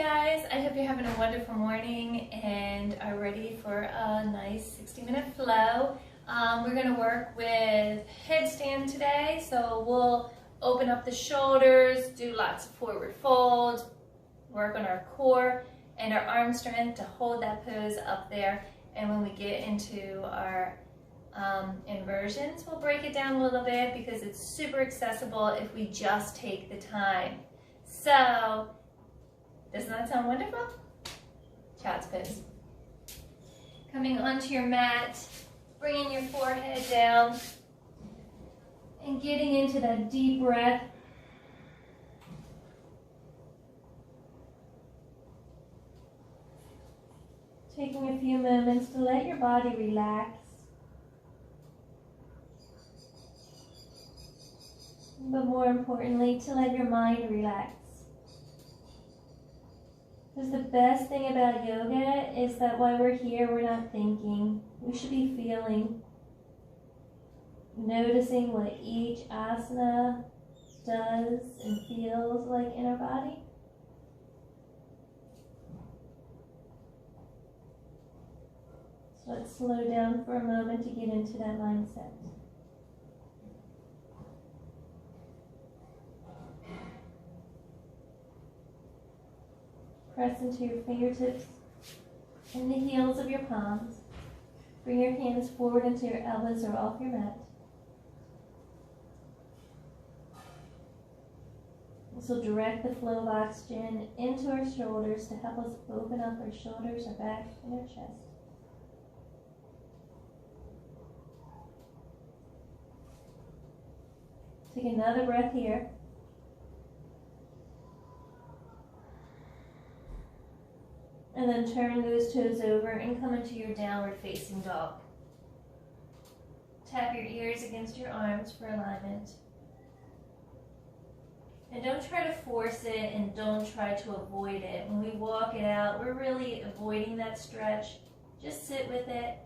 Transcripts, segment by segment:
guys, I hope you're having a wonderful morning and are ready for a nice 60-minute flow. We're going to work with headstand today, so we'll open up the shoulders, do lots of forward folds, work on our core and our arm strength to hold that pose up there. And when we get into our inversions, we'll break it down a little bit because it's super accessible if we just take the time. So, doesn't that sound wonderful? Child's pose. Coming onto your mat, bringing your forehead down, and getting into that deep breath. Taking a few moments to let your body relax. But more importantly, to let your mind relax. Because the best thing about yoga is that while we're here, we're not thinking. We should be feeling. Noticing what each asana does and feels like in our body. So let's slow down for a moment to get into that mindset. Press into your fingertips and the heels of your palms. Bring your hands forward until your elbows are off your mat. This will direct the flow of oxygen into our shoulders to help us open up our shoulders, our back, and our chest. Take another breath here. And then turn those toes over and come into your downward facing dog. Tap your ears against your arms for alignment. And don't try to force it and don't try to avoid it. When we walk it out, we're really avoiding that stretch. Just sit with it.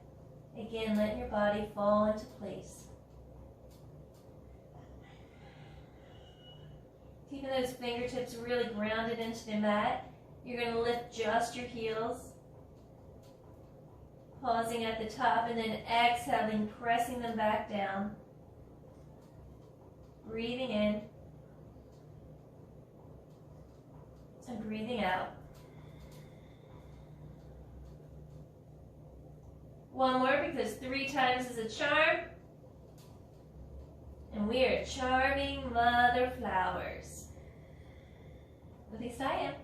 Again, let your body fall into place. Keeping those fingertips really grounded into the mat. You're going to lift just your heels, pausing at the top, and then exhaling, pressing them back down. Breathing in and breathing out. One more, because 3 times is a charm. And we are charming mother flowers. At least I am.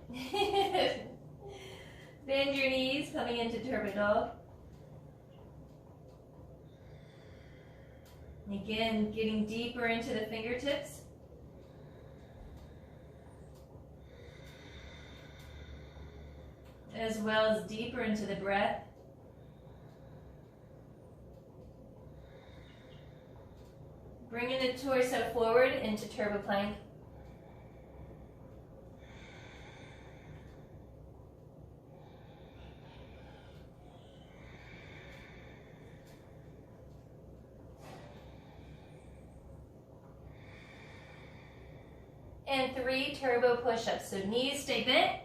Bend your knees, coming into Turbo Dog. Again, getting deeper into the fingertips. As well as deeper into the breath. Bringing the torso forward into Turbo Plank. And 3 turbo push-ups. So knees stay bent.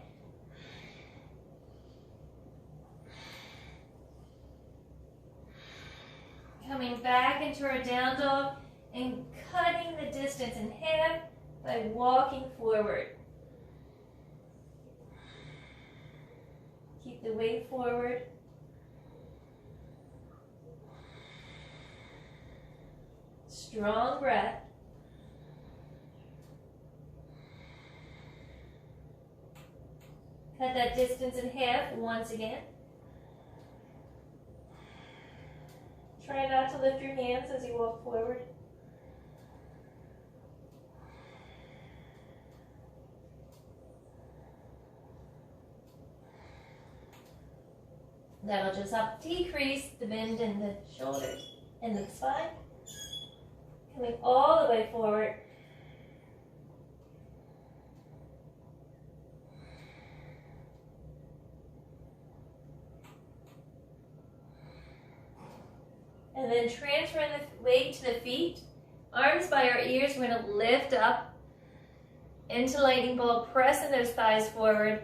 Coming back into our down dog and cutting the distance in half by walking forward. Keep the weight forward. Strong breath. Cut that distance in half once again. Try not to lift your hands as you walk forward. That'll just help decrease the bend in the shoulders and the spine. Coming all the way forward. And then transferring the weight to the feet. Arms by our ears, we're going to lift up into lightning bolt, pressing those thighs forward.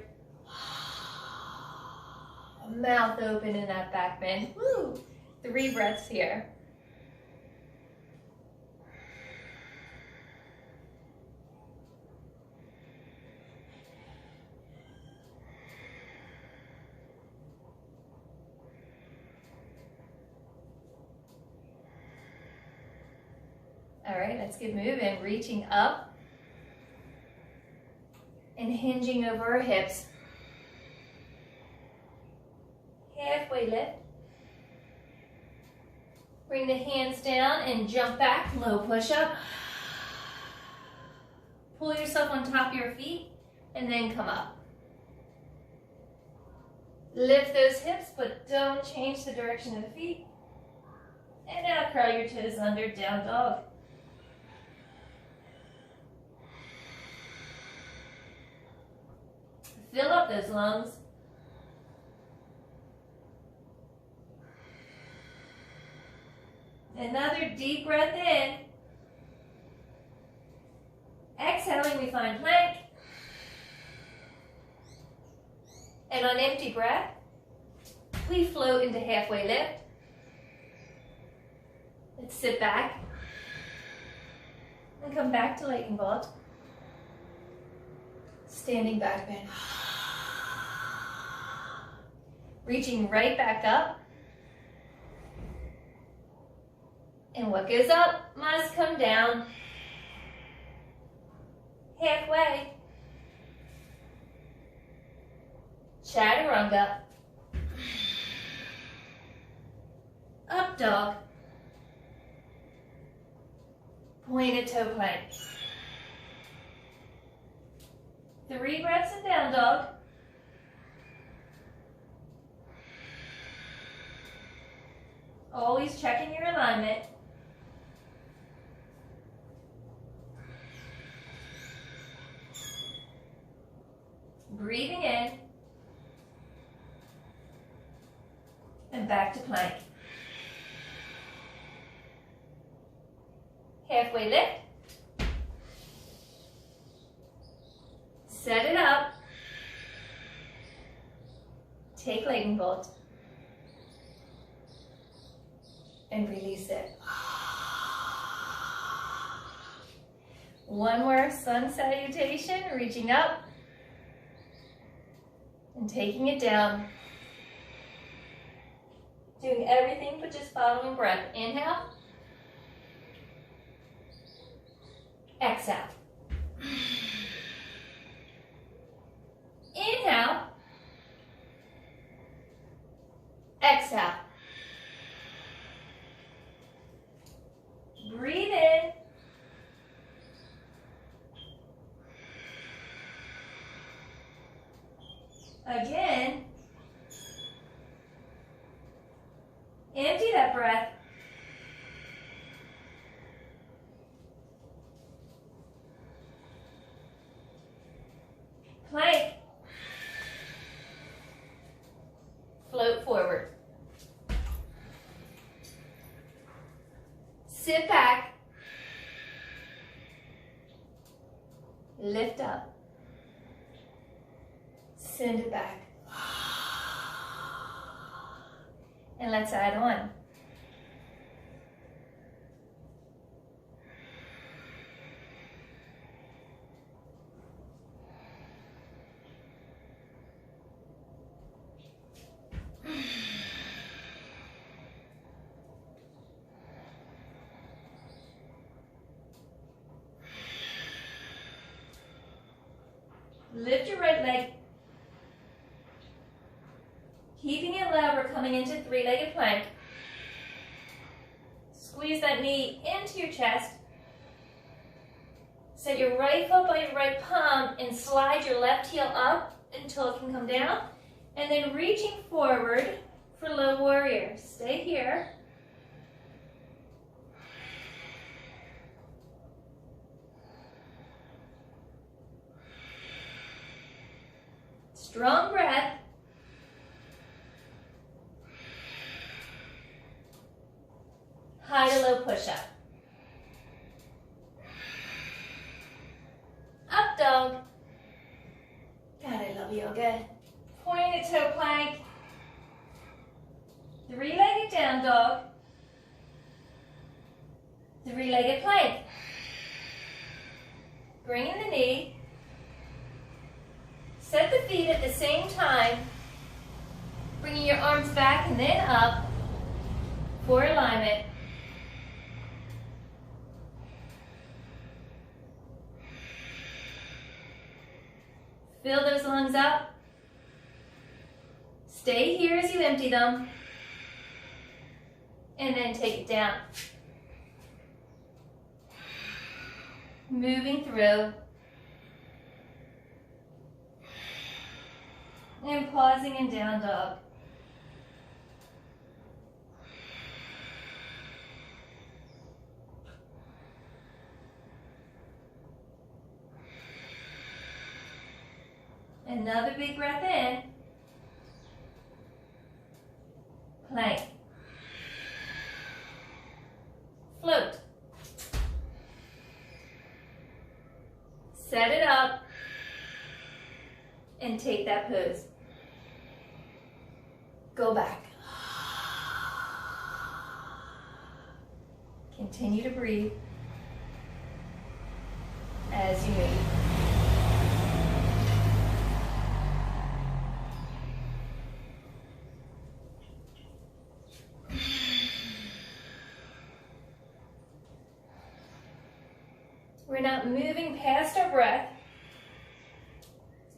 Mouth open in that back bend. Woo! 3 breaths here. All right, let's get moving. Reaching up and hinging over our hips. Halfway lift. Bring the hands down and jump back, low push-up. Pull yourself on top of your feet and then come up. Lift those hips, but don't change the direction of the feet. And now curl your toes under, down dog. Fill up those lungs. Another deep breath in. Exhaling, we find plank. And on empty breath, we float into halfway lift. Let's sit back and come back to lightning bolt. Standing back bend. Reaching right back up. And what goes up must come down. Halfway. Chaturanga. Up dog. Pointed toe plank. 3 breaths in down dog. Always checking your alignment. Breathing in. And back to plank. Halfway lift. Set it up. Take lightning bolt. And release it. One more sun salutation, reaching up. And taking it down. Doing everything but just following breath. Inhale. Exhale. Inhale. Exhale. Breathe in. Again. Empty that breath. Plank. Float forward. Sit back. Lift up. Send it back. And let's add on. Lift your right leg. Keeping it level, coming into 3-legged plank. Squeeze that knee into your chest. Set your right foot by your right palm and slide your left heel up until it can come down. And then reaching forward for low warrior. Stay here. Strong breath. High to low push-up. Up dog. God, I love yoga. Pointed toe plank. Three-legged down dog. Three-legged plank. Bring in the knee. Set the feet at the same time. Bringing your arms back and then up for alignment. Fill those lungs up. Stay here as you empty them. And then take it down. Moving through. And pausing in down dog. Another big breath in. Plank. Float. Set it up. And take that pose. Go back. Continue to breathe as you move. We're not moving past our breath.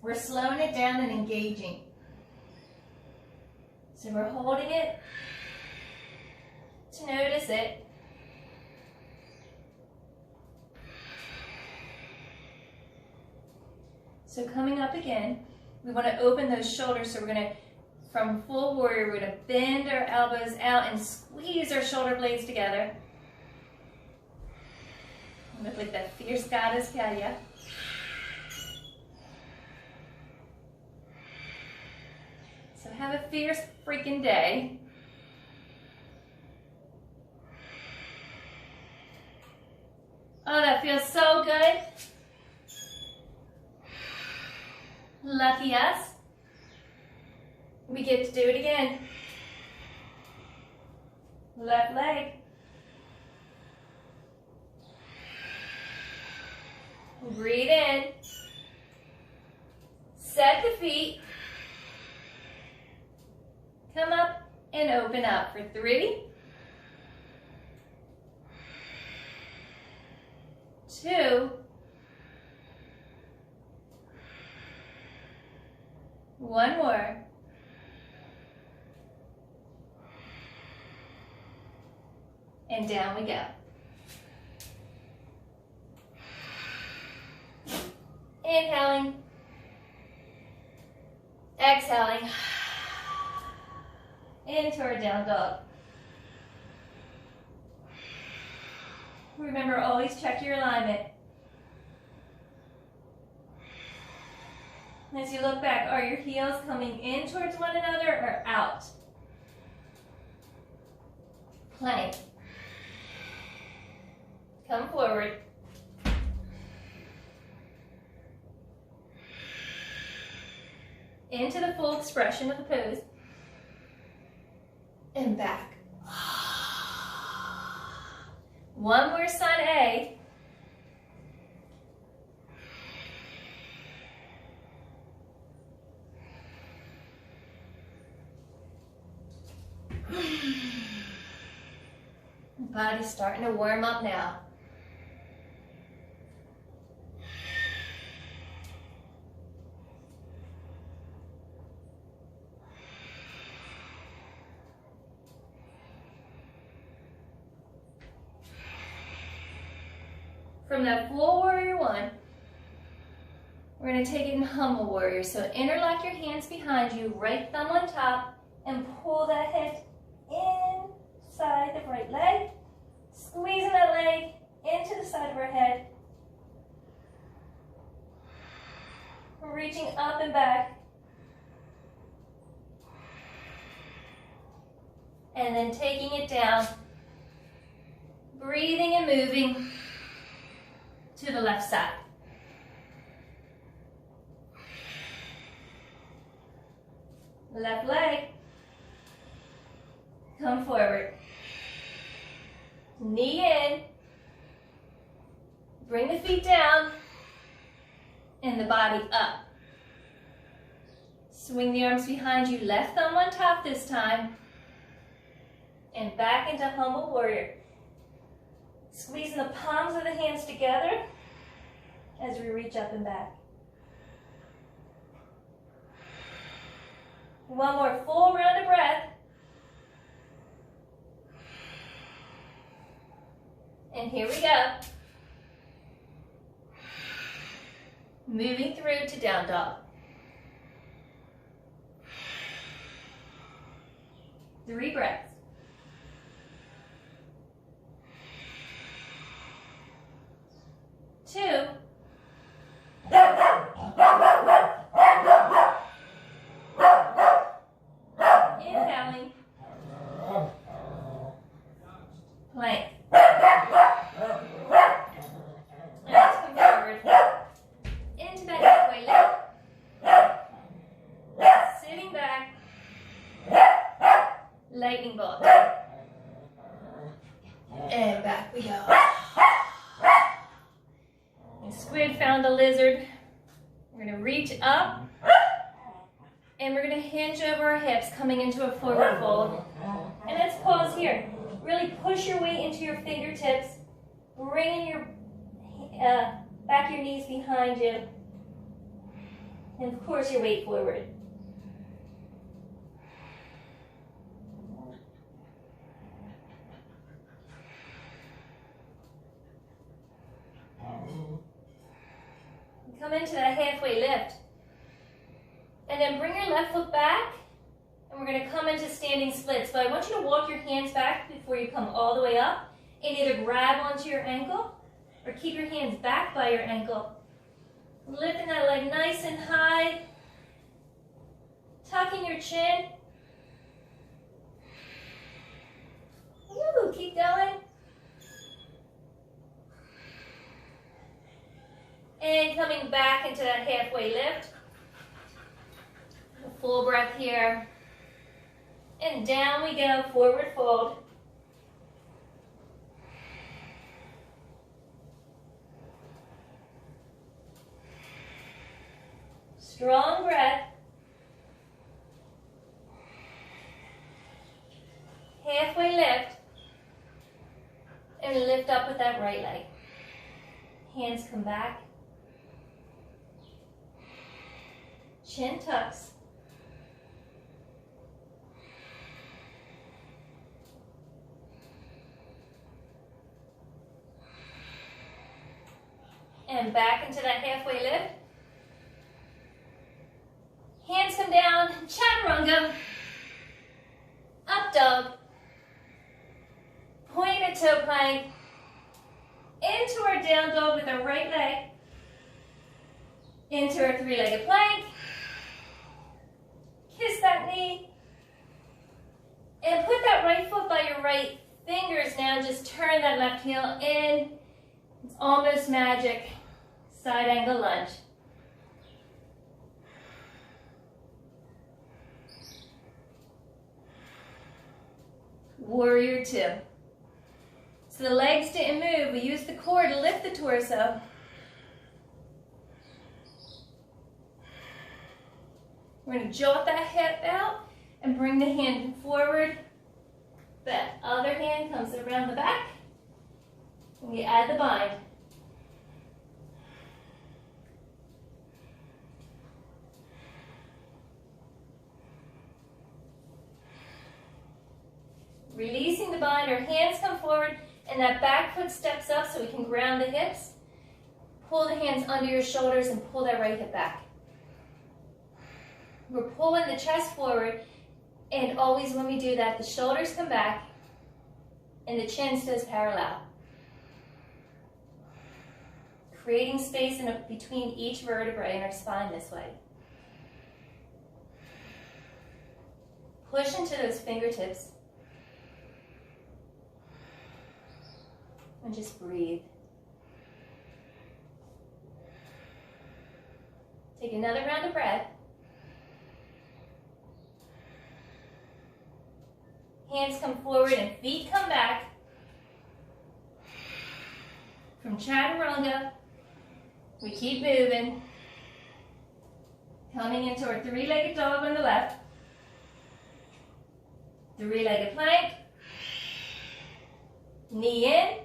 We're slowing it down and engaging. So we're holding it to notice it. So coming up again, we want to open those shoulders. So we're going to, from full warrior, we're going to bend our elbows out and squeeze our shoulder blades together. Look like that fierce goddess Kalia. So have a fierce freaking day. Oh, that feels so good. Lucky us. We get to do it again. Left leg. Breathe in. Set the feet. Come up and open up for 3, 2, 1 more. And down we go. Inhaling, exhaling, into our down dog. Remember, always check your alignment. As you look back, are your heels coming in towards one another or out? Plank. Come forward. Into the full expression of the pose. And back. One more side A. Body's starting to warm up now. From that full warrior 1, we're going to take it in humble warrior. So interlock your hands behind you, right thumb on top, and pull that head inside the right leg. Squeezing that leg into the side of our head. Reaching up and back. And then taking it down. Breathing and moving to the left side. Left leg. Come forward. Knee in. Bring the feet down and the body up. Swing the arms behind you, left thumb on top this time. And back into humble warrior. Squeezing the palms of the hands together as we reach up and back. One more full round of breath. And here we go. Moving through to down dog. 3 breaths. 2. Inhaling. Plank. Let's come forward. Into that halfway lift. Sitting back. Lightning bolt. And back we go. And squid found the lizard. We're going to reach up. And we're going to hinge over our hips, coming into a forward fold. And let's pause here. Really push your weight into your fingertips. Bringing your back your knees behind you. And of course your weight forward. Come into that halfway lift. And then bring your left foot back. And we're going to come into standing splits. But I want you to walk your hands back before you come all the way up. And either grab onto your ankle or keep your hands back by your ankle. Lifting that leg nice and high. Tucking your chin. Woo, keep going. And coming back into that halfway lift. A full breath here. And down we go, forward fold. Strong breath. Halfway lift. And lift up with that right leg. Hands come back. Chin tucks. And back into that halfway lift. Hands come down, chaturanga. Up dog. Pointed toe plank. Into our down dog with our right leg. Into our 3-legged plank. Kiss that knee. And put that right foot by your right fingers now. Just turn that left heel in. It's almost magic. Side angle lunge. Warrior 2. So the legs didn't move. We used the core to lift the torso. We're going to jolt that hip out and bring the hand forward. That other hand comes around the back. And we add the bind. Releasing the bind, our hands come forward, and that back foot steps up so we can ground the hips. Pull the hands under your shoulders and pull that right hip back. We're pulling the chest forward, and always when we do that, the shoulders come back, and the chin stays parallel. Creating space between each vertebrae in our spine this way. Push into those fingertips. And just breathe. Take another round of breath. Hands come forward and feet come back. From chaturanga, we keep moving. Coming into our three-legged dog on the left. Three-legged plank. Knee in.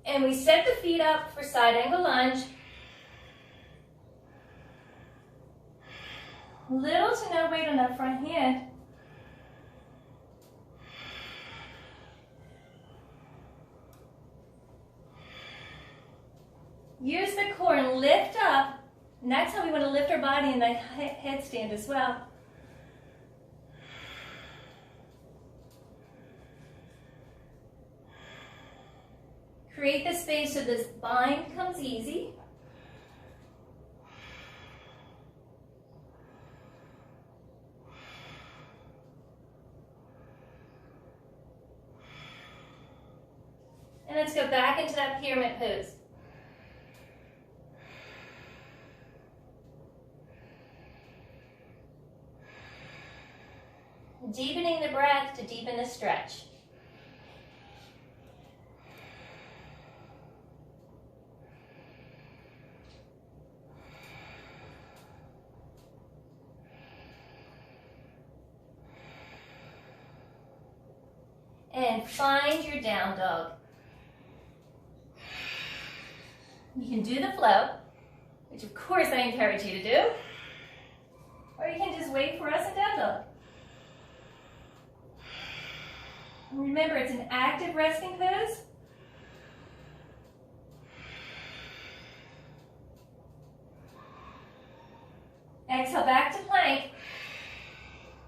And we set the feet up for side angle lunge. Little to no weight on that front hand. Use the core and lift up. And that's how we want to lift our body in that headstand as well. Create the space so this bind comes easy. And let's go back into that pyramid pose. Deepening the breath to deepen the stretch. And find your down dog. You can do the flow, which of course I encourage you to do, or you can just wait for us in down dog. Remember, it's an active resting pose. Exhale back to plank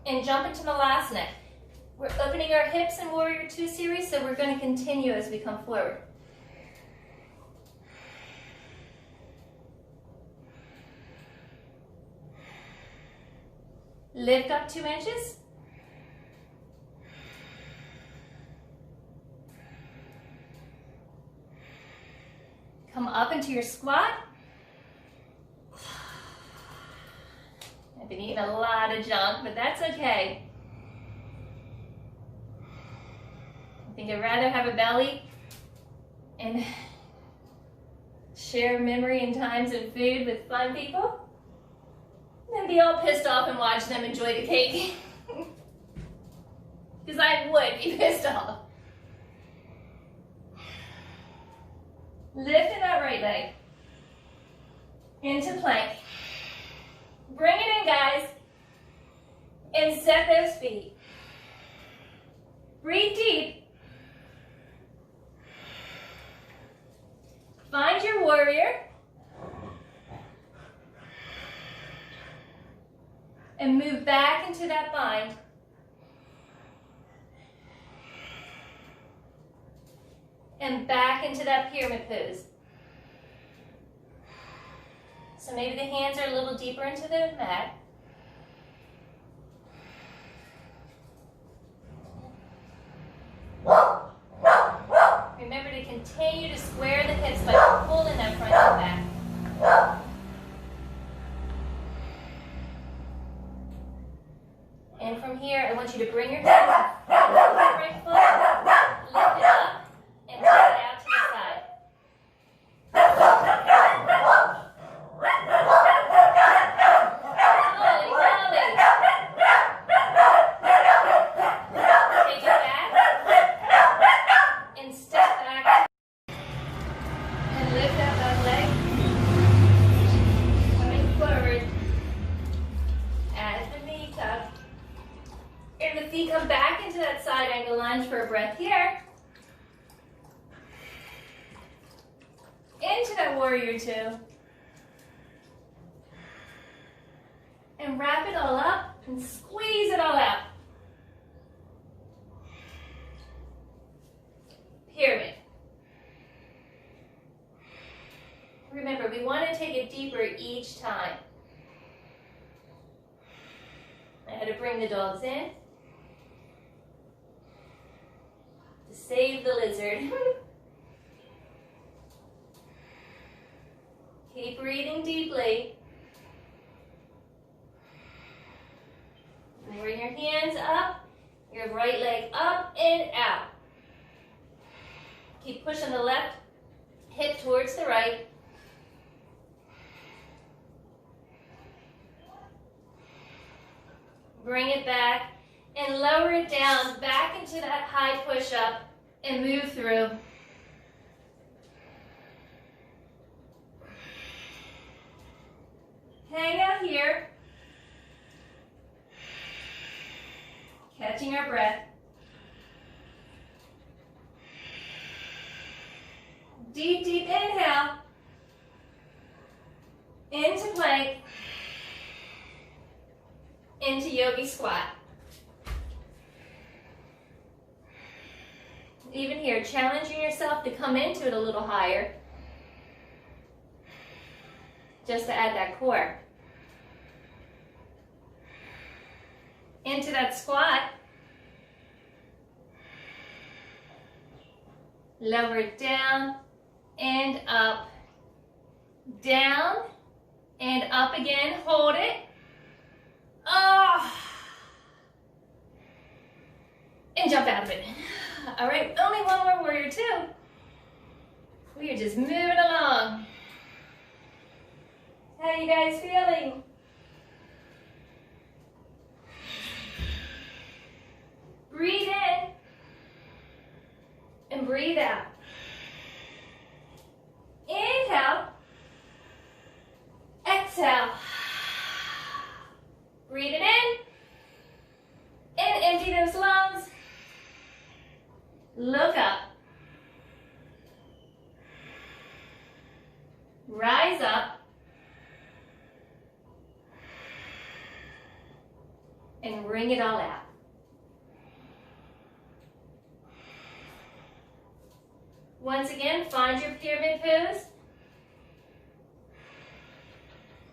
and jump into Malasana. We're opening our hips in Warrior Two series, so we're going to continue as we come forward. Lift up 2 inches. Come up into your squat. I've been eating a lot of junk, but that's okay. I think I'd rather have a belly and share memory and times and food with fun people than be all pissed off and watch them enjoy the cake. Because I would be pissed off. Lifting that right leg into plank. Bring it in, guys, and set those feet. Breathe deep. Find your warrior. And move back into that bind. And back into that pyramid pose. So maybe the hands are a little deeper into the mat. Remember to continue to square the hips by pulling that front and back. And from here, I want you to bring your hands in front of the right foot, lift it up, and take it out to the side. Slowly, slowly. Take it back, and step back, and lift out that leg. Coming forward, as the knee tuck. And the feet come back into that side angle lunge for a breath here. Into that Warrior Two. And wrap it all up and squeeze it all out. Pyramid. Remember, we want to take it deeper each time. I had to bring the dogs in. Save the lizard. Keep breathing deeply. Bring your hands up. Your right leg up and out. Keep pushing the left hip towards the right. Bring it back and lower it down back into that high push-up and move through. Hang out here. Catching our breath. Deep, deep inhale. Into plank. Into yogi squat. Even here, challenging yourself to come into it a little higher. Just to add that core. Into that squat. Lower it down and up. Down and up again. Hold it. Oh. And jump out of it. All right, only one more warrior two. We are just moving along. How are you guys feeling? Breathe in and breathe out. Inhale. Exhale. Breathe it in and empty those lungs. Look up. Rise up. And bring it all out. Once again, find your pyramid pose.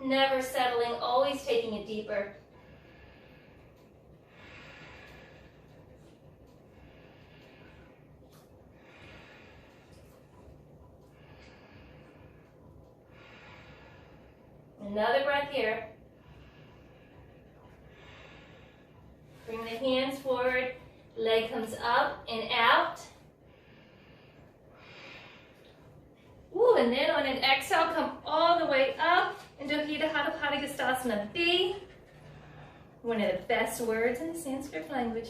Never settling, always taking it deeper. Another breath here. Bring the hands forward, leg comes up and out. Ooh, and then on an exhale, come all the way up into Hadapadagastasana B. One of the best words in the Sanskrit language.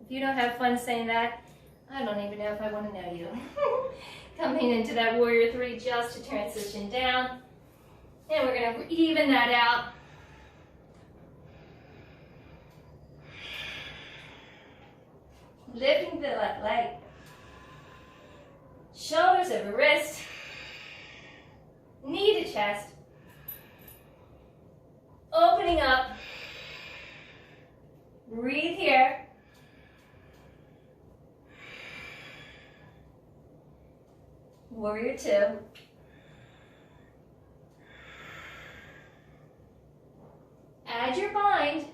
If you don't have fun saying that, I don't even know if I want to know you. Coming into that warrior three just to transition down. And we're going to even that out. Lifting the left leg. Shoulders over wrist. Knee to chest. Opening up. Breathe here. Warrior two. Add your bind.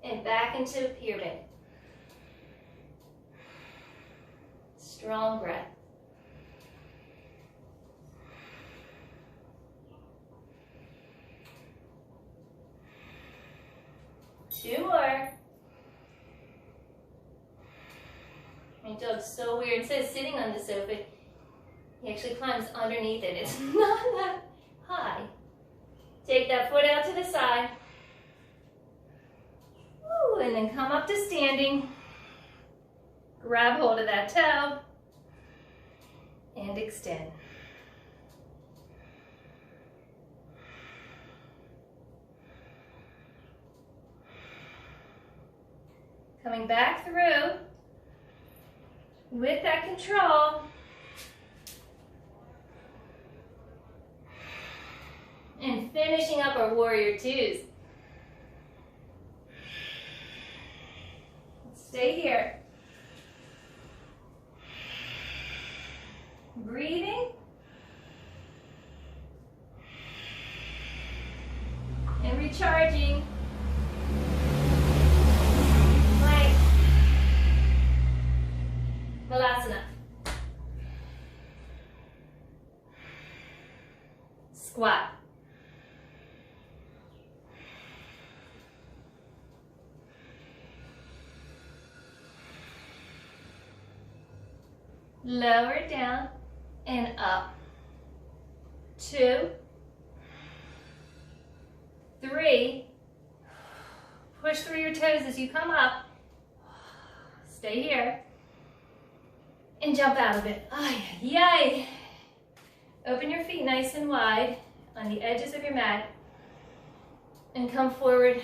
And back into pyramid. Strong breath. Two more. My dog's so weird. Instead of sitting on the sofa, he actually climbs underneath it. It's not that high. Take that foot out to the side. Ooh, and then come up to standing. Grab hold of that toe. And extend. Coming back through. With that control, and finishing up our warrior twos. Stay here. Breathing. And recharging. Balasana. lower down, and up. 2, 3, push through your toes as you come up, stay here, and jump out of it. Ay, yay. Open your feet nice and wide on the edges of your mat, and come forward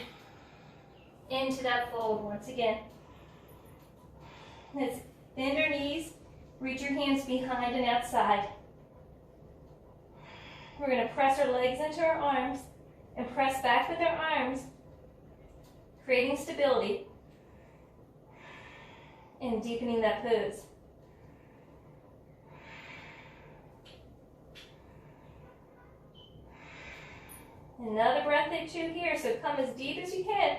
into that fold once again. Let's bend your knees, reach your hands behind and outside. We're going to press our legs into our arms and press back with our arms, creating stability and deepening that pose. Another breath or two here, so come as deep as you can.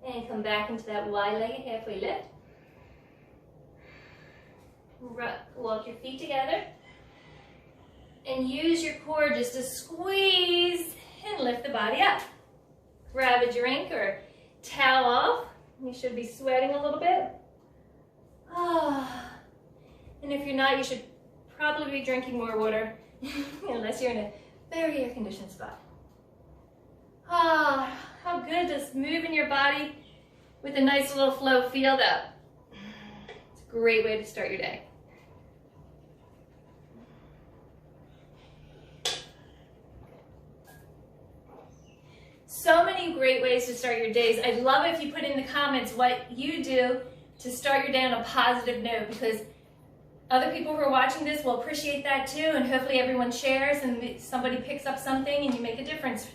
And come back into that wide-legged halfway lift. Walk your feet together. And use your core just to squeeze and lift the body up. Grab a drink or towel off. You should be sweating a little bit. And if you're not, you should probably be drinking more water, unless you're in a very air-conditioned spot. How good does moving your body with a nice little flow feel though? It's a great way to start your day. So many great ways to start your days. I'd love if you put in the comments what you do to start your day on a positive note, because other people who are watching this will appreciate that too, and hopefully everyone shares and somebody picks up something and you make a difference,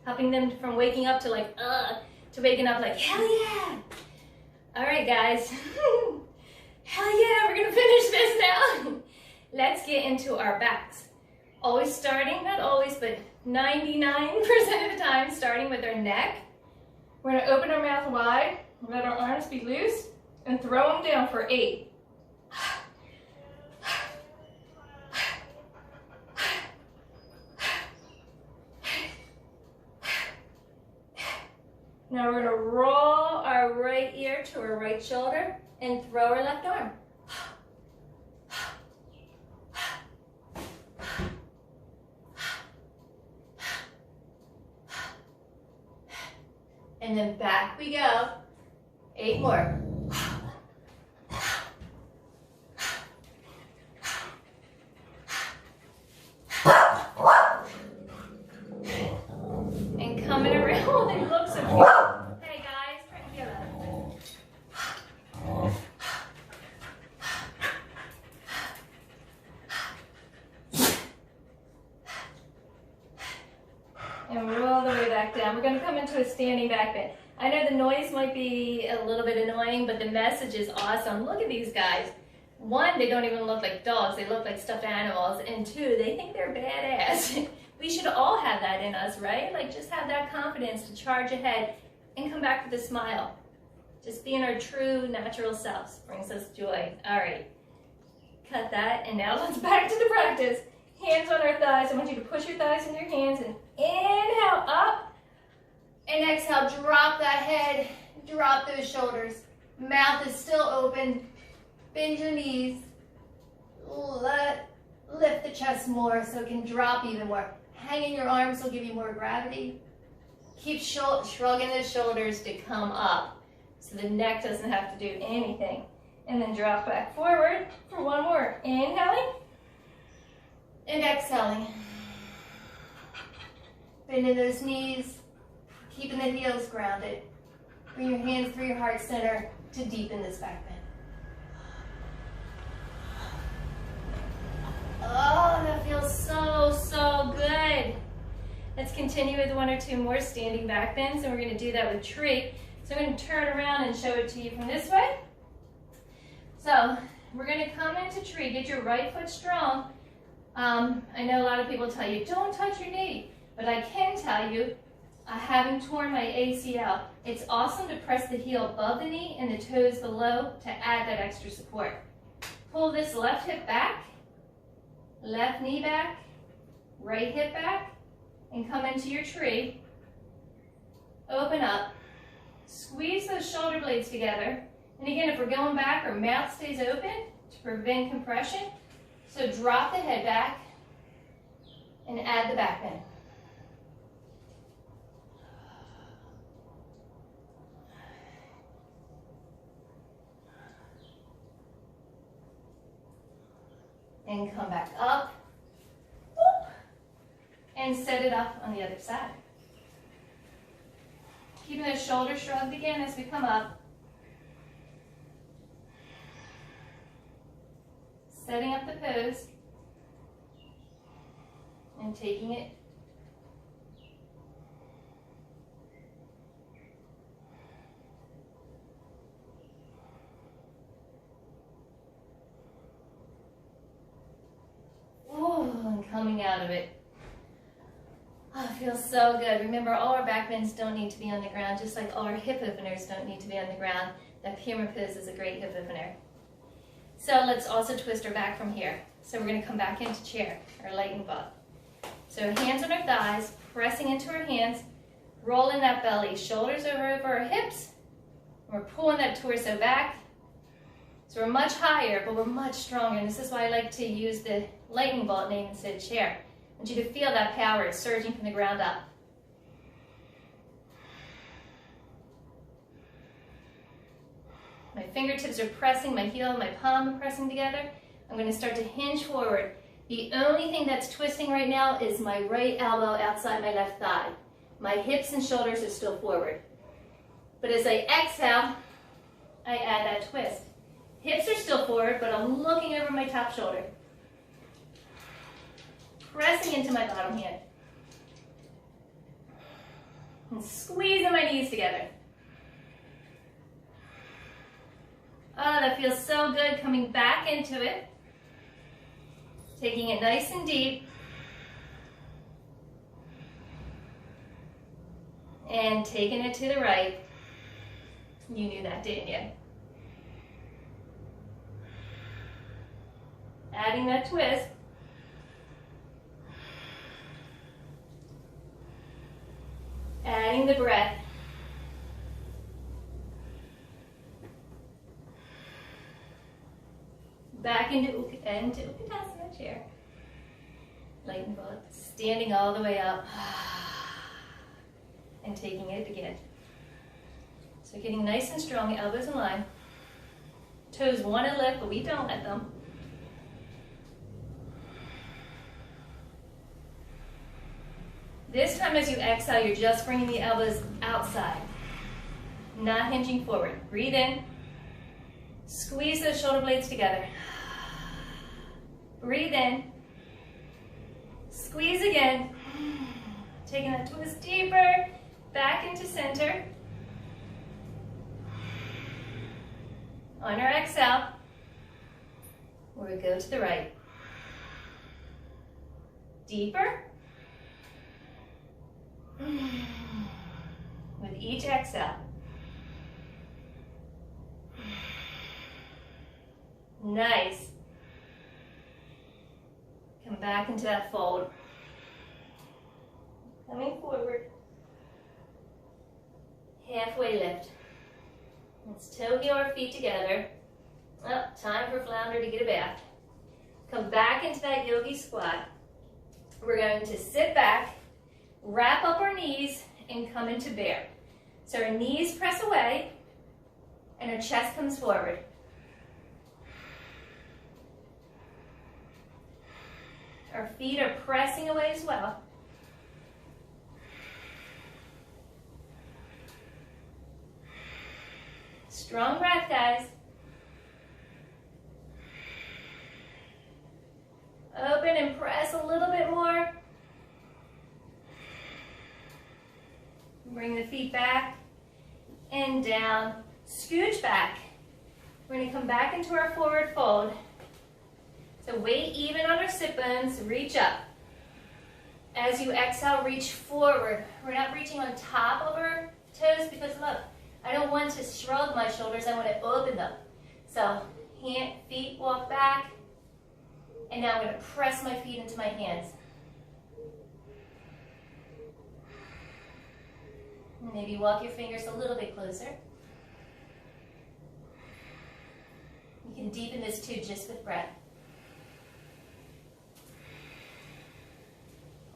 helping them from waking up to like, to waking up like, hell yeah. All right, guys. Hell yeah, we're gonna finish this now. Let's get into our backs. Always starting, not always, but 99% of the time, starting with our neck. We're gonna open our mouth wide, let our arms be loose, and throw them down for 8. Now we're going to roll our right ear to our right shoulder and throw our left arm. And then back we go. 8 more. And coming around, oh, they look so cute. Hey guys, try to get and roll the way back down. We're going to come into a standing back bend. I know the noise might be a little bit annoying, but the message is awesome. Look at these guys. 1, they don't even look like dogs. They look like stuffed animals. And 2, they think they're badass. We should all have that in us, right? Like, just have that confidence to charge ahead and come back with a smile. Just being our true, natural selves brings us joy. All right. Cut that. And now let's back to the practice. Hands on our thighs. I want you to push your thighs in your hands and inhale up. And exhale, drop that head, drop those shoulders. Mouth is still open. Bend your knees. Lift the chest more so it can drop even more. Hanging your arms will give you more gravity. Keep shrugging the shoulders to come up so the neck doesn't have to do anything. And then drop back forward for 1 more. Inhaling and exhaling. Bending those knees, keeping the heels grounded. Bring your hands through your heart center to deepen this back bend. Oh, that feels so, so good. Let's continue with 1 or 2 more standing back bends, and we're going to do that with tree. So I'm going to turn around and show it to you from this way. So we're going to come into tree. Get your right foot strong. I know a lot of people tell you, don't touch your knee, but I can tell you, I haven't torn my ACL. It's awesome to press the heel above the knee and the toes below to add that extra support. Pull this left hip back, left knee back, right hip back, and come into your tree. Open up. Squeeze those shoulder blades together. And again, if we're going back, our mouth stays open to prevent compression. So drop the head back and add the back bend. And come back up. Whoop, and set it up on the other side. Keeping those shoulders shrugged again as we come up. Setting up the pose. And taking it. And coming out of it. Oh, it feels so good. Remember, all our back bends don't need to be on the ground, just like all our hip openers don't need to be on the ground. That pyramid pose is a great hip opener. So let's also twist our back from here. So we're going to come back into chair, our lightning bolt. So hands on our thighs, pressing into our hands, rolling that belly, shoulders over our hips. We're pulling that torso back. So we're much higher, but we're much stronger. And this is why I like to use the lightning bolt name instead of chair. I want you to feel that power surging from the ground up. My fingertips are pressing, my heel and my palm are pressing together. I'm going to start to hinge forward. The only thing that's twisting right now is my right elbow outside my left thigh. My hips and shoulders are still forward. But as I exhale, I add that twist. Hips are still forward, but I'm looking over my top shoulder. Pressing into my bottom hand. And squeezing my knees together. Oh, that feels so good, coming back into it. Taking it nice and deep. And taking it to the right. You knew that, didn't you? Adding that twist. Adding the breath. Back into Uttanasana chair. Lightning bolt. Standing all the way up. And taking it again. So getting nice and strong, elbows in line. Toes want to lift, but we don't let them. This time as you exhale, you're just bringing the elbows outside, not hinging forward. Breathe in. Squeeze those shoulder blades together. Breathe in. Squeeze again. Taking that twist deeper, back into center. On our exhale, we go to the right. Deeper. With each exhale. Nice. Come back into that fold. Coming forward. Halfway lift. Let's toe heel our feet together. Oh, time for flounder to get a bath. Come back into that yogi squat. We're going to sit back, wrap up our knees, and come into bear. So our knees press away, and our chest comes forward. Our feet are pressing away as well. Strong breath, guys. Open and press a little bit more. Bring the feet back and down. Scooch back. We're going to come back into our forward fold. So weight even on our sit bones. Reach up. As you exhale, reach forward. We're not reaching on top of our toes because look, I don't want to shrug my shoulders. I want to open them. So feet walk back. And now I'm going to press my feet into my hands. Maybe walk your fingers a little bit closer. You can deepen this too just with breath.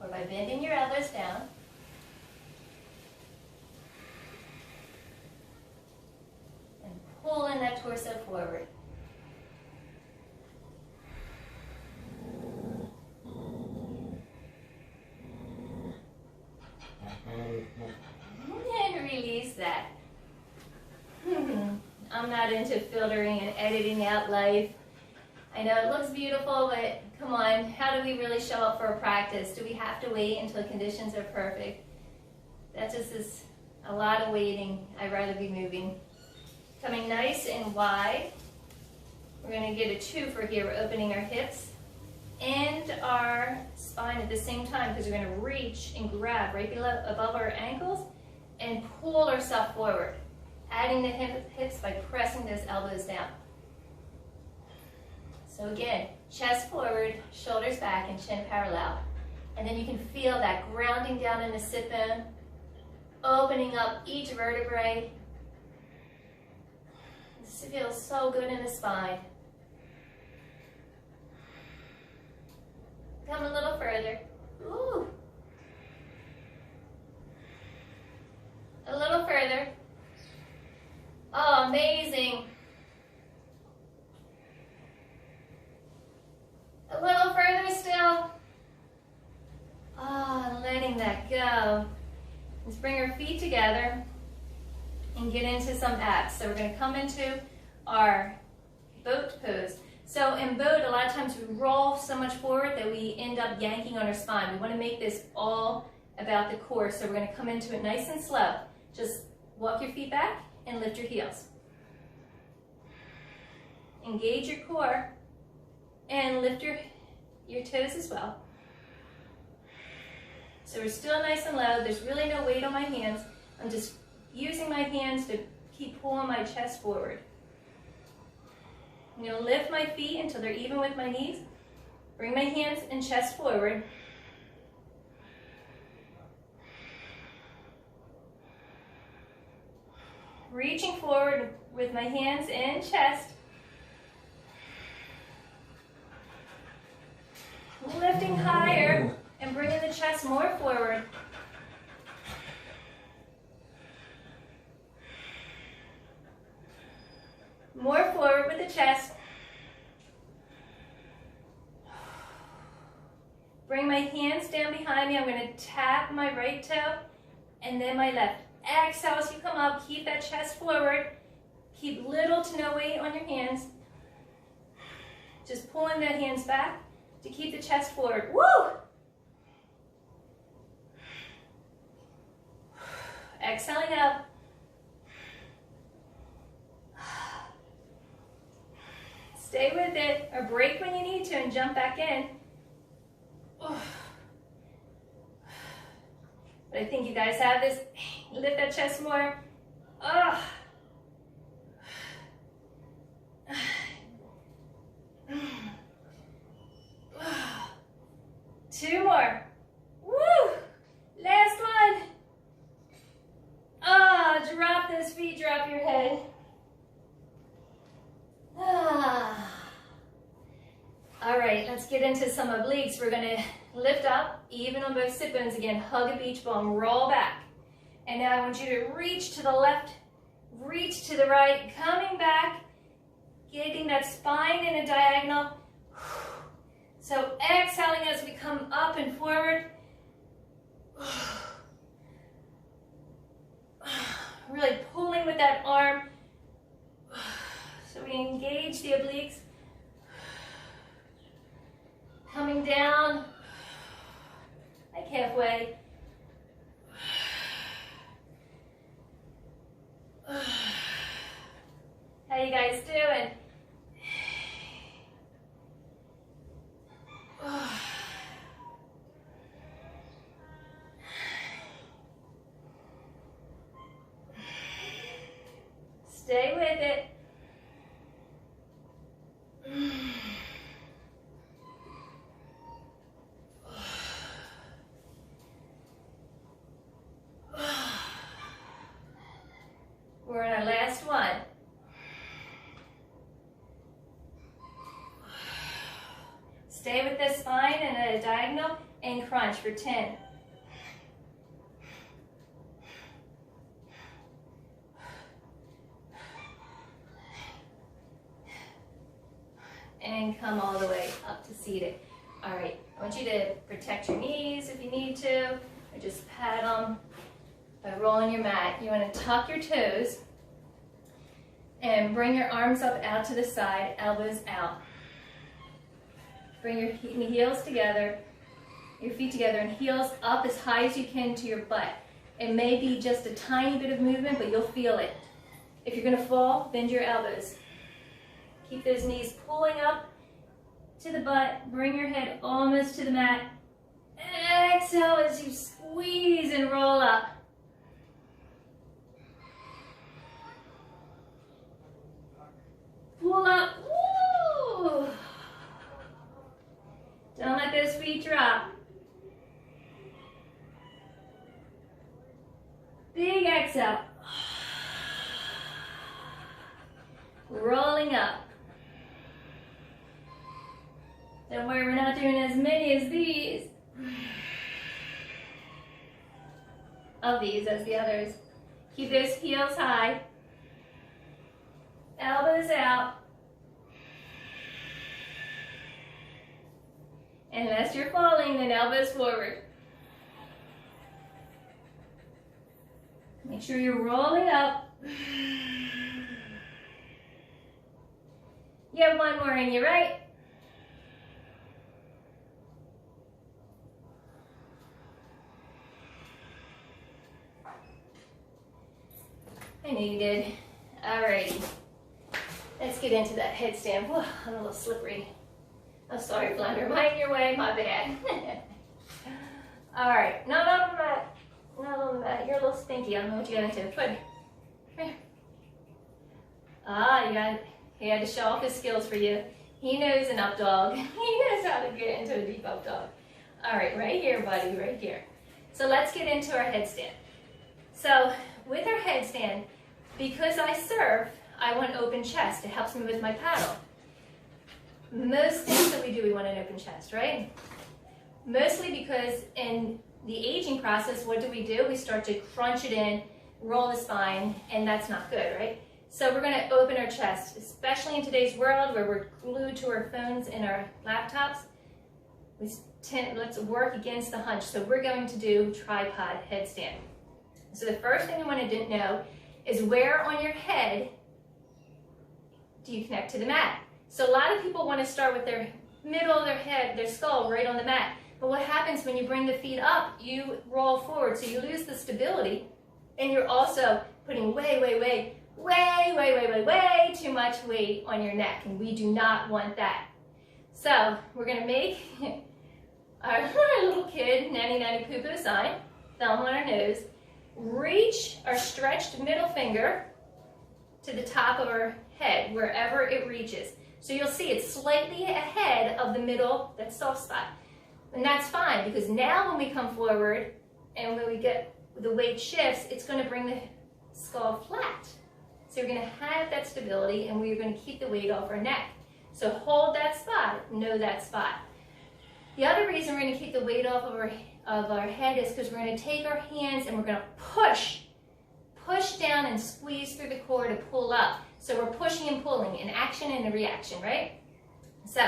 Or by bending your elbows down. And pulling that torso forward. And release that. I'm not into filtering and editing out life. I know it looks beautiful, but come on, how do we really show up for a practice? Do we have to wait until conditions are perfect? That just is a lot of waiting. I'd rather be moving. Coming nice and wide. We're going to get a twofer here. We're opening our hips and our spine at the same time because we're going to reach and grab right below, above our ankles and pull ourselves forward. Adding the hips by pressing those elbows down. So again, chest forward, shoulders back, and chin parallel. And then you can feel that grounding down in the sit bone, opening up each vertebrae. This feels so good in the spine. Come a little further. Ooh. A little further. Oh, amazing. A little further still. Oh, letting that go. Let's bring our feet together and get into some abs. So we're going to come into our boat pose. So in boat, a lot of times we roll so much forward that we end up yanking on our spine. We want to make this all about the core. So we're going to come into it nice and slow. Just walk your feet back and lift your heels. Engage your core and lift your toes as well. So we're still nice and low. There's really no weight on my hands. I'm just using my hands to keep pulling my chest forward. I'm going to lift my feet until they're even with my knees. Bring my hands and chest forward. Reaching forward with my hands and chest. Lifting higher and bringing the chest more forward. More forward with the chest. Bring my hands down behind me. I'm going to tap my right toe and then my left. Exhale as you come up. Keep that chest forward. Keep little to no weight on your hands. Just pulling the hands back to keep the chest forward. Woo! Exhaling up. Stay with it, or break when you need to and jump back in. But I think you guys have this. Lift that chest more. Two more. Woo! Last one. Drop those feet, drop your head. All right, let's get into some obliques. We're going to lift up, even on both sit bones again. Hug a beach ball and roll back. And now I want you to reach to the left, reach to the right, coming back, getting that spine in a diagonal. So exhaling as we come up and forward. Really pulling with that arm. So we engage the obliques. Coming down, like halfway. How you guys doing? Stay with it. diagonal and crunch for 10. And come all the way up to seated. All right, I want you to protect your knees if you need to, or just pat them by rolling your mat. You want to tuck your toes and bring your arms up out to the side, elbows out. Bring your heels together, your feet together, and heels up as high as you can to your butt. It may be just a tiny bit of movement, but you'll feel it. If you're gonna fall, bend your elbows. Keep those knees pulling up to the butt. Bring your head almost to the mat. Exhale as you squeeze and roll up. Pull up. Woo! Don't let those feet drop. Big exhale. Rolling up. Don't worry, we're not doing as many as these. Of these as the others. Keep those heels high. Elbows out. And as you're falling, then elbows forward. Make sure you're rolling up. You have one more in you, right? I knew you did. Alrighty. Let's get into that headstand. Whew, I'm a little slippery. I'm sorry, Flounder. Mind your way, my bad. Alright, not on the mat. Not on the mat. You're a little stinky. I don't know what you got into. Come here. Ah, he had to show off his skills for you. He knows an up dog. He knows how to get into a deep up dog. Alright, right here, buddy, right here. So let's get into our headstand. So with our headstand, because I surf, I want open chest. It helps me with my paddle. Most things that we do, we want an open chest, right? Mostly because in the aging process, what do? We start to crunch it in, roll the spine, and that's not good, right? So we're gonna open our chest, especially in today's world where we're glued to our phones and our laptops. Let's work against the hunch. So we're going to do tripod headstand. So the first thing you want to know is where on your head do you connect to the mat? So a lot of people want to start with their middle of their head, their skull right on the mat. But what happens when you bring the feet up, you roll forward, so you lose the stability, and you're also putting way too much weight on your neck, and we do not want that. So we're gonna make our little kid nanny poo poo sign, thumb on our nose, reach our stretched middle finger to the top of our head, wherever it reaches. So you'll see it's slightly ahead of the middle, that soft spot. And that's fine, because now when we come forward and when we get the weight shifts, it's going to bring the skull flat. So you're going to have that stability, and we're going to keep the weight off our neck. So hold that spot, know that spot. The other reason we're going to keep the weight off of our head is because we're going to take our hands and we're going to push down and squeeze through the core to pull up. So we're pushing and pulling, an action and a reaction, right? So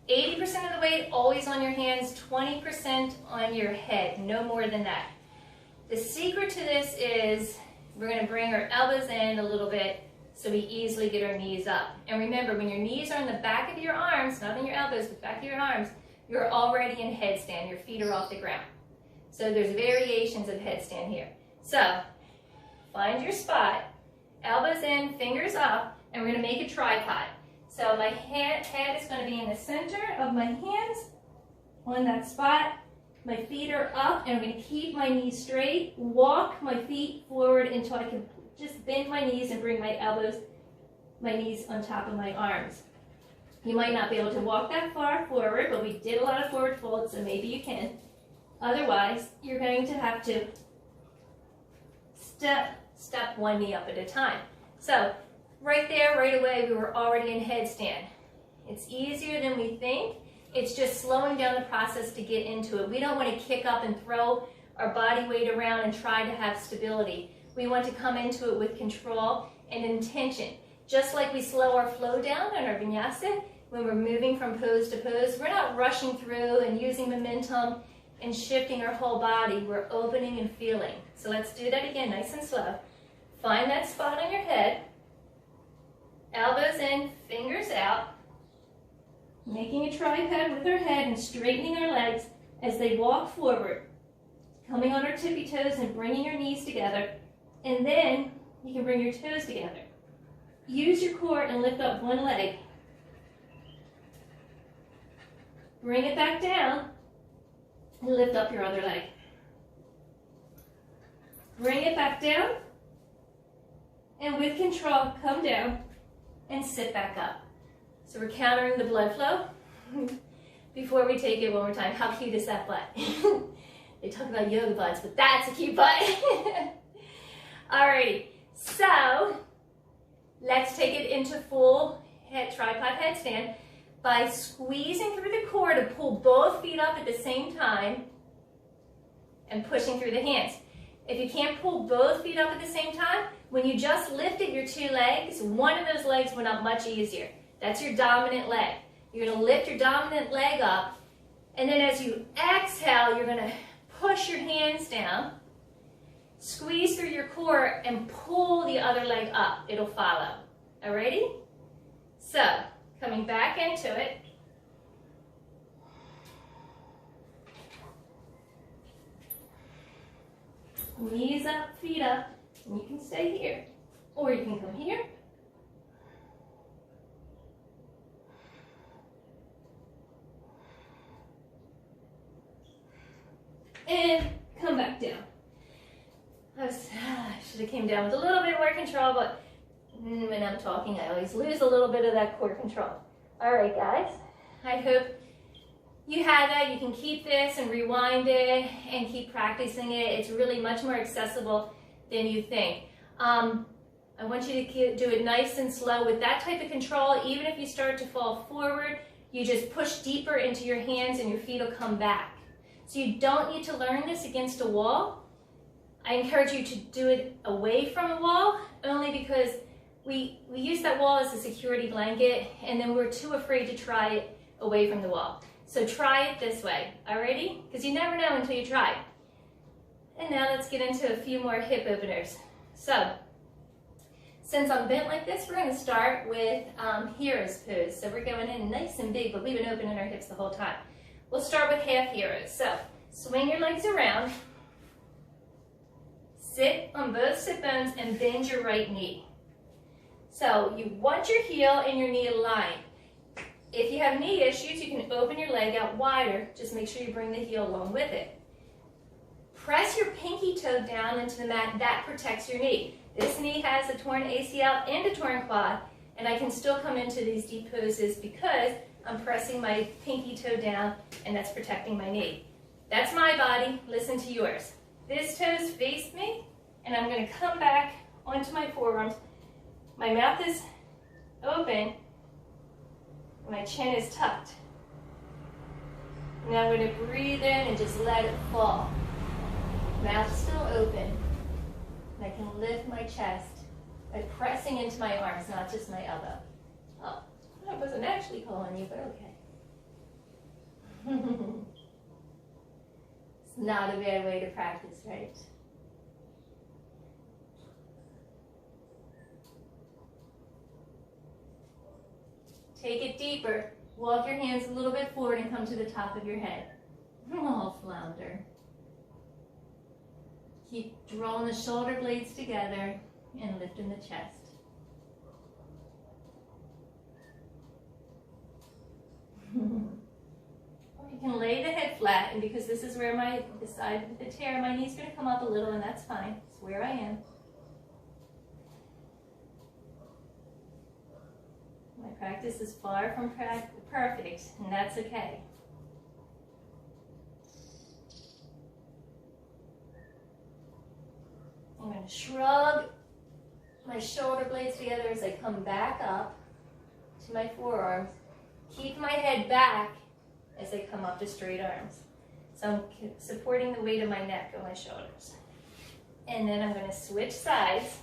80% of the weight always on your hands, 20% on your head, no more than that. The secret to this is we're going to bring our elbows in a little bit so we easily get our knees up. And remember, when your knees are in the back of your arms, not in your elbows, but back of your arms, you're already in headstand. Your feet are off the ground. So there's variations of headstand here. So find your spot, elbows in, fingers up, and we're going to make a tripod. So my head is going to be in the center of my hands on that spot. My feet are up, and I'm going to keep my knees straight, walk my feet forward until I can just bend my knees and bring my elbows, my knees on top of my arms. You might not be able to walk that far forward, but we did a lot of forward folds, so maybe you can. Otherwise, you're going to have to step one knee up at a time. So right there, right away, we were already in headstand. It's easier than we think, It's just slowing down the process to get into it. We don't want to kick up and throw our body weight around and try to have stability. We want to come into it with control and intention. Just like we slow our flow down on our vinyasa, when we're moving from pose to pose, we're not rushing through and using momentum and shifting our whole body. We're opening and feeling. So let's do that again, nice and slow. Find that spot on your head. Elbows in, fingers out. Making a tripod with our head and straightening our legs as they walk forward. Coming on our tippy toes and bringing your knees together. And then you can bring your toes together. Use your core and lift up one leg. Bring it back down and lift up your other leg. Bring it back down and with control come down and sit back up. So we're countering the blood flow. Before we take it one more time, how cute is that butt? They talk about yoga butts, but that's a cute butt. Alrighty, so let's take it into full tripod headstand by squeezing through the core to pull both feet up at the same time and pushing through the hands. If you can't pull both feet up at the same time, when you just lifted your two legs, one of those legs went up much easier. That's your dominant leg. You're going to lift your dominant leg up, and then as you exhale, you're going to push your hands down, squeeze through your core, and pull the other leg up. It'll follow. Alrighty? So, coming back into it. Knees up, feet up, and you can stay here. Or you can come here. And come back down. I should have came down with a little bit more control, but when I'm talking, I always lose a little bit of that core control. All right, guys. I hope you have that. You can keep this and rewind it and keep practicing it. It's really much more accessible than you think. I want you to do it nice and slow with that type of control. Even if you start to fall forward, you just push deeper into your hands and your feet will come back. So you don't need to learn this against a wall. I encourage you to do it away from a wall, only because we use that wall as a security blanket, and then we're too afraid to try it away from the wall. So try it this way, alrighty? Because you never know until you try. And now let's get into a few more hip openers. So, since I'm bent like this, we're going to start with hero's pose. So we're going in nice and big, but we've been opening our hips the whole time. We'll start with half heroes. So, swing your legs around. Sit on both sit bones and bend your right knee. So you want your heel and your knee aligned. If you have knee issues, you can open your leg out wider. Just make sure you bring the heel along with it. Press your pinky toe down into the mat. That protects your knee. This knee has a torn ACL and a torn quad, and I can still come into these deep poses because I'm pressing my pinky toe down, and that's protecting my knee. That's my body. Listen to yours. This toes face me, and I'm going to come back onto my forearms. My mouth is open, my chin is tucked. Now I'm going to breathe in and just let it fall. Mouth still open. And I can lift my chest by pressing into my arms, not just my elbow. Oh, I wasn't actually calling you, but okay. It's not a bad way to practice, right? Take it deeper. Walk your hands a little bit forward and come to the top of your head. Oh, flounder. Keep drawing the shoulder blades together and lifting the chest. You can lay the head flat, and because this is where the side of the tear, my knee's going to come up a little, and that's fine. It's where I am. My practice is far from perfect, and that's okay. I'm going to shrug my shoulder blades together as I come back up to my forearms. Keep my head back as I come up to straight arms. So I'm supporting the weight of my neck on my shoulders. And then I'm going to switch sides.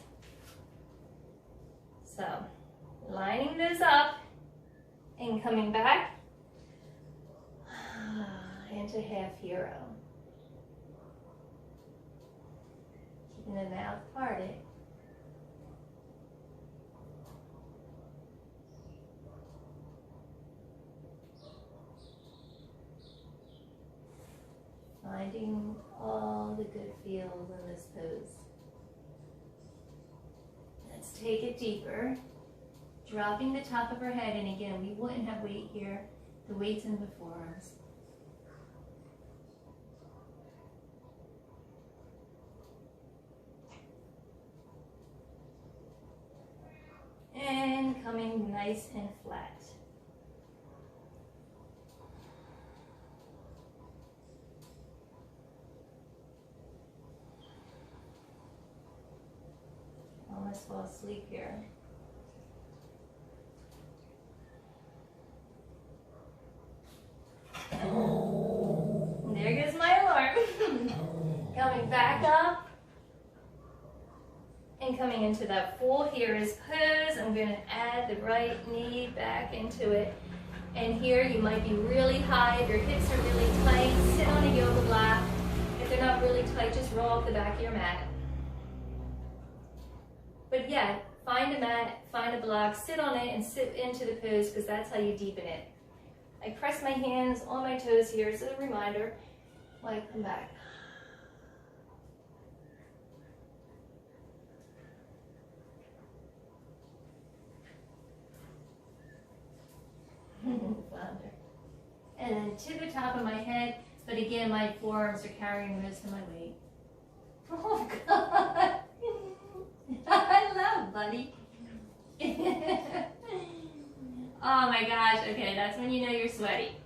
So lining those up and coming back into half hero. Keeping the mouth parted. Finding all the good feels in this pose. Let's take it deeper. Dropping the top of our head, and again, we wouldn't have weight here. The weight's in the forearms. And coming nice and flat. Almost fall asleep here. And there goes my alarm. Coming back up and coming into that full hero's pose. I'm going to add the right knee back into it. And here you might be really high. If your hips are really tight, sit on a yoga block. If they're not really tight, just roll off the back of your mat. But yeah, find a mat, find a block, sit on it and sit into the pose because that's how you deepen it. I press my hands on my toes here as a reminder while I come back. And then to the top of my head, but again, my forearms are carrying most of my weight. Oh God! I love, buddy. Oh my gosh, okay, that's when you know you're sweaty.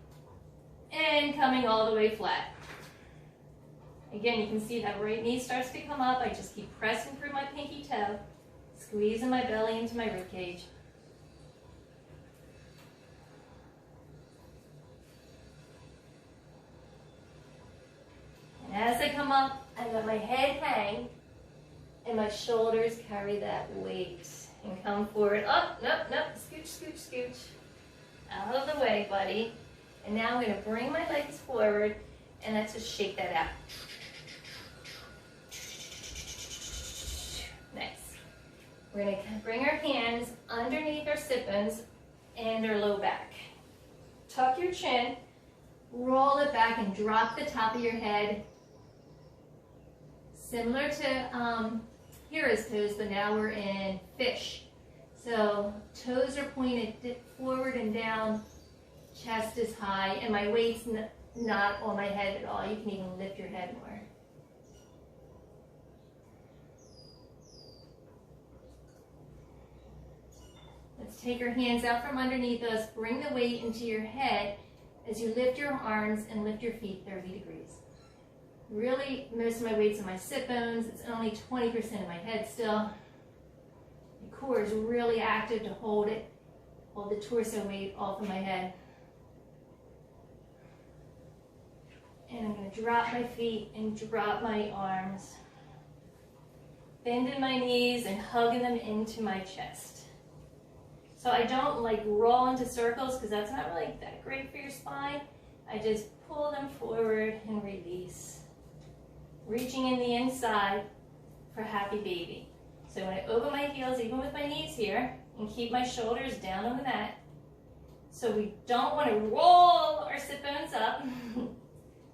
And coming all the way flat. Again, you can see that right knee starts to come up. I just keep pressing through my pinky toe, squeezing my belly into my rib cage. And as I come up, I let my head hang and my shoulders carry that weight. And come forward. Up, nope, nope. Scooch, scooch, scooch. Out of the way, buddy. And now I'm going to bring my legs forward and let's just shake that out. Nice. We're going to bring our hands underneath our sit bones and our low back. Tuck your chin, roll it back and drop the top of your head. Similar to hero's pose, but now we're in fish. So toes are pointed forward and down, chest is high, and my weight's not on my head at all. You can even lift your head more. Let's take our hands out from underneath us, bring the weight into your head as you lift your arms and lift your feet 30 degrees. Really, most of my weight's in my sit bones. It's only 20% of my head still. The core is really active to hold it, hold the torso weight off of my head. And I'm going to drop my feet and drop my arms. Bending my knees and hugging them into my chest. So I don't like roll into circles because that's not really that great for your spine. I just pull them forward and release. Reaching in the inside for happy baby. So when I open my heels, even with my knees here, and keep my shoulders down on the mat. So we don't want to roll our sit bones up.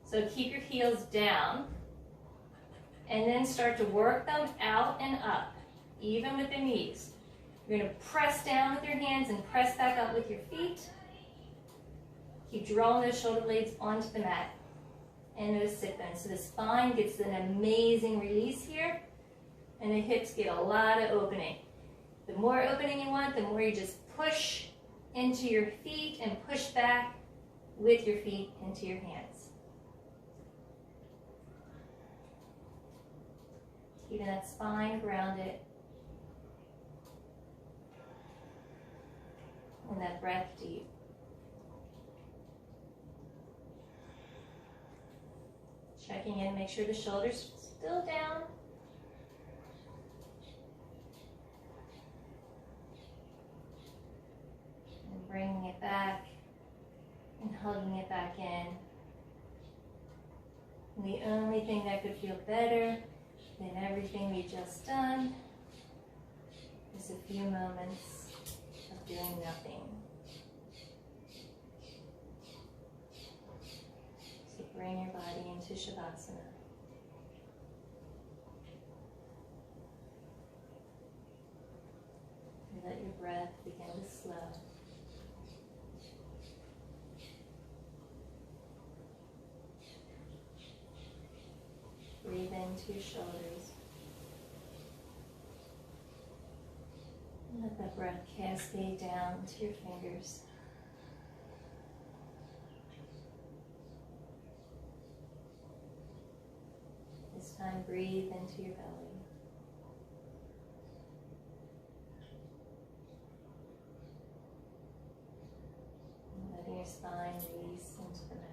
So keep your heels down. And then start to work them out and up, even with the knees. You're going to press down with your hands and press back up with your feet. Keep drawing those shoulder blades onto the mat. And those sit bones. So the spine gets an amazing release here, and the hips get a lot of opening. The more opening you want, the more you just push into your feet and push back with your feet into your hands. Keeping that spine grounded. And that breath deep. Checking in, make sure the shoulders still down. And bringing it back and hugging it back in. And the only thing that could feel better than everything we just done is a few moments of doing nothing. So bring your body into Shavasana. And let your breath begin to slow. Breathe into your shoulders. And let that breath cascade down to your fingers. This time, breathe into your belly. And letting your spine release into the mat.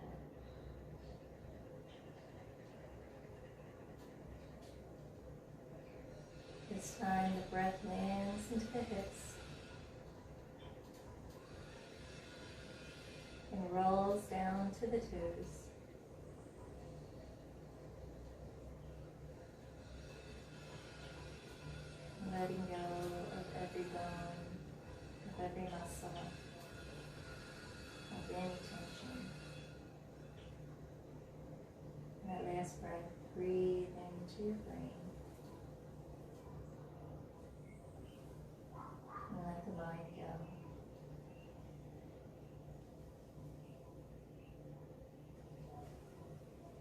This time the breath lands into the hips and rolls down to the toes. Letting go of every bone, of every muscle, of any tension. That last breath, breathe into your brain. And let the mind go.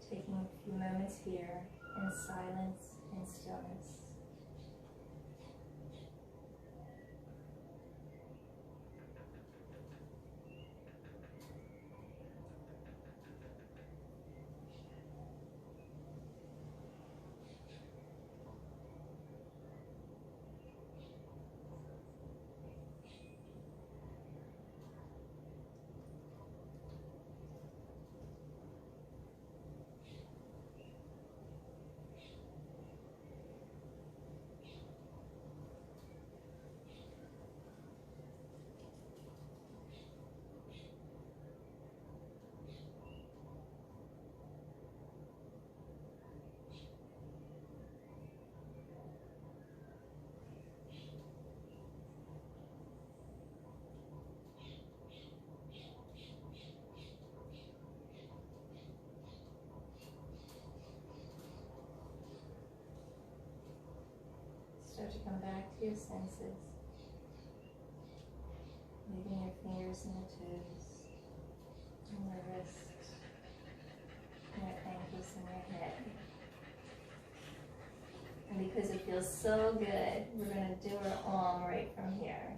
Taking a few moments here in silence and stillness. Start to come back to your senses, leaving your fingers and your toes, and your wrists, and your ankles and your head. And because it feels so good, we're going to do our Om right from here.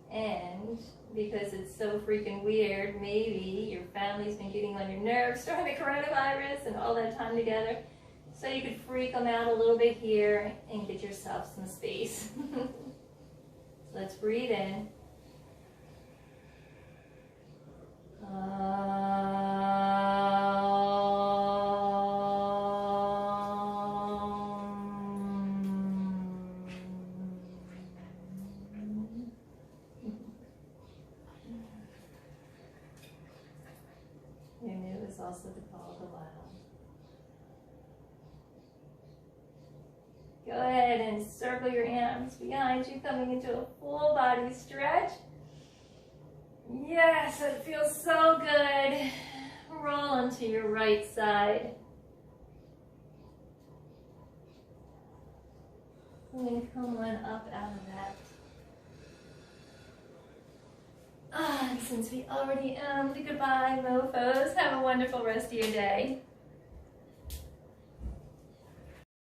And because it's so freaking weird, maybe your family's been getting on your nerves during the coronavirus and all that time together. So you could freak them out a little bit here and get yourself some space. So let's breathe in. Your new is also the call of the wild. Go ahead and circle your arms behind you, coming into a full body stretch. Yes, it feels so good. Roll onto your right side. And then come on up out of that. And since we already the goodbye, mofos, have a wonderful rest of your day.